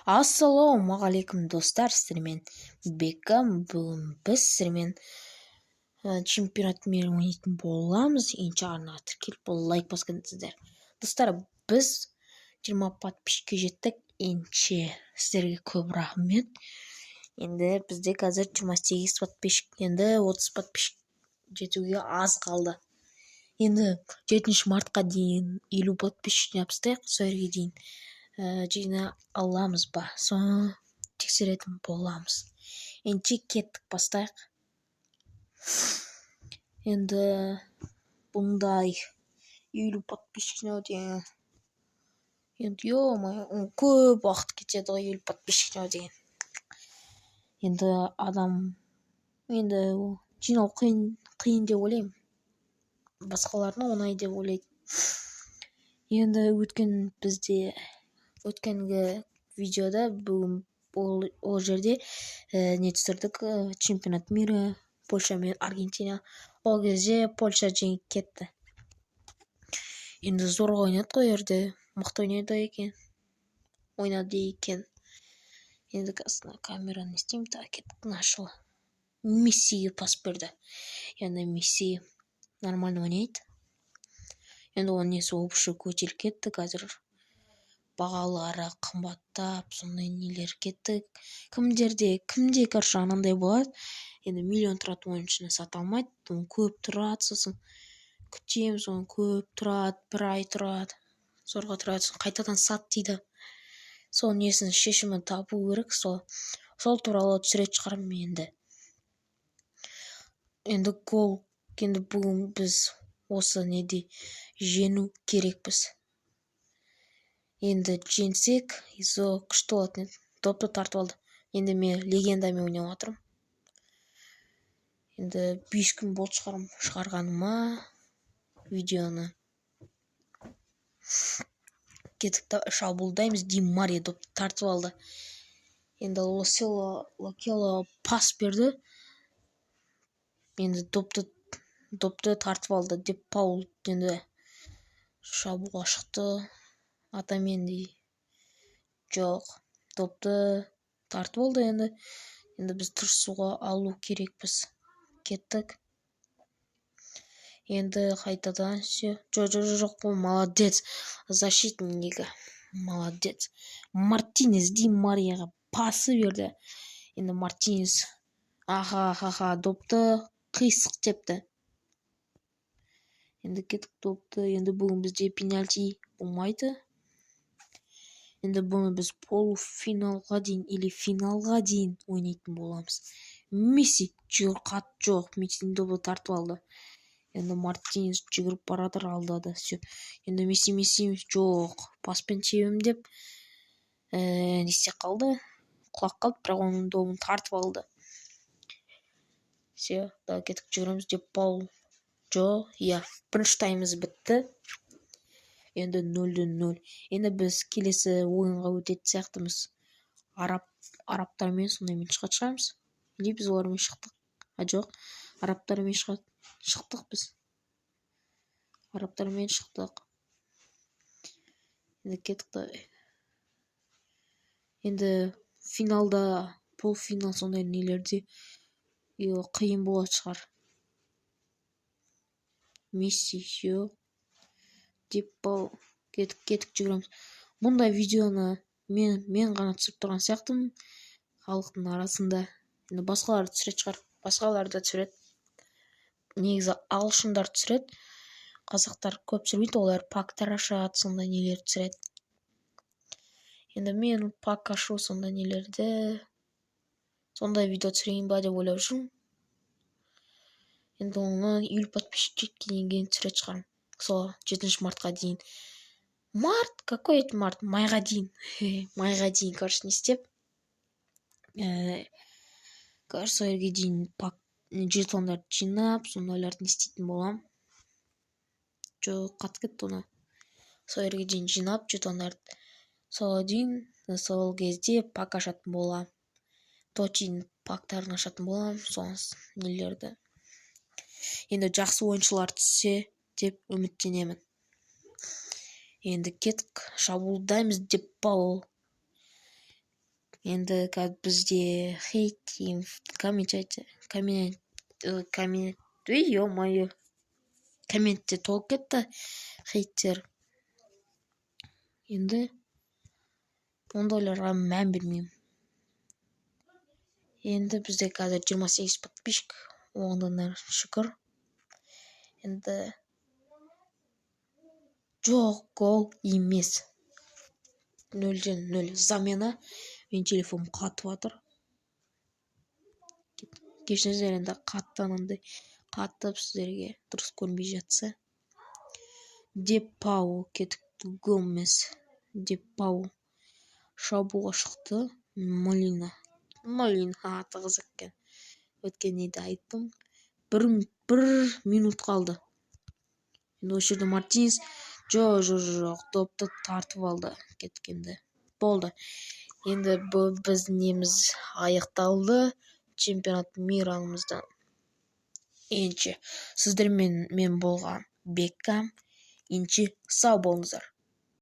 Ассалаумағалейкум достар, сіздермен Бекам. Бүгін біз сіздермен чемпионат мира ойнайтын боламыз. Енші арнаға тіркеліп лайк басқансыздар. Достар, біз 20 подписчикке жеттік. Енші сіздерге көп рахмет. Енді бізде қазір 28 подписчик, енді 30 подписчик жетуге аз қалды. Енді 7 мартқа дейін 50 подписчик жапсақ, сөрге дейін жина аламыз ба, соны тексеретін боламыз. Енді кеттік, бастайық. Енді бұндай 50 подписчик деген, енді көп уақыт кетеді ғой 50 подписчик деген. Енді адам енді жинау қиын деп ойлаймын. Басқалардың оңай деп ойлайды. Енді өткенгі видеода бүгін ол жерде не түсірдік, чемпионат мира Польша мен Аргентина. Ол кезде Польша жеңіп кетті. Енді зор ойнады ғой жерде, мықты ойнады екен. Енді камераны істеймін, кеттік нашылы. Мессиге пас берді. Енді Месси нормально ойнайды. Енді оның несі опшы көтеріліп кетті, қазір бағалары қымбаттап, сондай нелер кетті. Кімде короче анандай болады. Енді миллион тұратын ойыншыны сата алмайды. Көп тұрады, сосын күтемін, соны көп тұрады, бір ай тұрады, зорға тұрады, сосын қайтадан сат дейді. Сол несін шешімін табу керек. Сол туралы түсірет шығармын енді. Енді бүгін біз осы неде жену керекпіз. Енді женсек, күшті болатын еді. Допты тартып алды. Енді мен легендамен ойнап отырмын. Енді 5 күн болды шығарғаныма видеоны. Кеттік шабуылдаймыз. Ди Мария допты тартып алды. Енді Локело пас берді. Енді допты тартып алды. Деп Паул енді шабуылға шықты. Атаменди жоқ, допты тартып алды. Енді біз тырысуға алу керекпіз. Кеттік. Енді қайтадан жоқ, молодец. Защитнигі молодец. Мартинес Ди Марияға пасы берді. Енді Мартинес допты қисық тепті. Енді кеттік допты. Енді бүгін бізде пенальти болмайды. Енді бұны біз полуфиналға дейін или финалға дейін ойнайтын боламыз. Месси жоқ. Месси допты тартып алды. Енді Мартинес жүгіріп баратыр алдады. Енді Месси жоқ. Паспен чебім деп несте қалды. Құлақ қалды, бірақ оның добын тартып алды. Кеттік жүгіреміз деп Паул. Бірінші таймымыз бітті. Енді 0-0. Енді біз келесі ойынға өтетін сияқтымыз. Арабтармен сондаймен шығамыз. Или біз олармен шықтық. Жоқ, арабтармен шықтық біз. Арабтармен шықтық. Енді кеттік. Енді финалда, полуфинал сондай нелерде қиын болады шығар. Месси деп кеттік жүгіреміз. Бұндай видеоны мен ғана түсіріп тұрған сияқтымын халықтың арасында. Енді басқалар түсірет шығар. Басқалар да түсірет. Негізі ағылшындар түсірет. Қазақтар көп түсірмейді, олар пактар ашады, сондай нелер түсірет. Енді мен пак ашу сондай нелерді, сондай видео түсірейін ба деп ойлап жүрмін. Енді оны 50 подписчик жеткеннен кейін түсірет шығармын. Сол 7 мартқа дейін. Какой это март? Майға дейін. Майға дейін, не істеп. Сол жерге дейін жетондарды жинап, сондайларды не істейтін болам. Жоқ, қатып кетті оны. Сол жерге дейін жинап, жетондарды. Сол кезде пак ашатын болам. Точин пактарын ашатын болам. Соңыз нелерді. Енді жақсы ойыншылар түссе деп үміттенемін. Енді кеттік, шабуылдаймыз деп Паул. Енді қазір бізде комментте толып кетті хейттер. Енді ондайларға мән бермеймін. Енді бізде қазір 28 подписчик, оған шүкір. Енді жоқ, гол емес. 0-0 замена. Мен телефоным қатып жатыр. Кешіріңіздер, енді қатып сіздерге дұрыс көрінбей жатса. Депау кетіпті, Гомес. Депау шабуылға шықты. Молина аты қызық екен. Өткенде айттым. бір минут қалды. Енді осы жерде Мартинес жоқ допты тартып алды, кеткенді. Болды. Енді біздің неміз аяқталды. Чемпионат мирымызда. Сіздермен мен болған Беккам. Сау болыңыздар.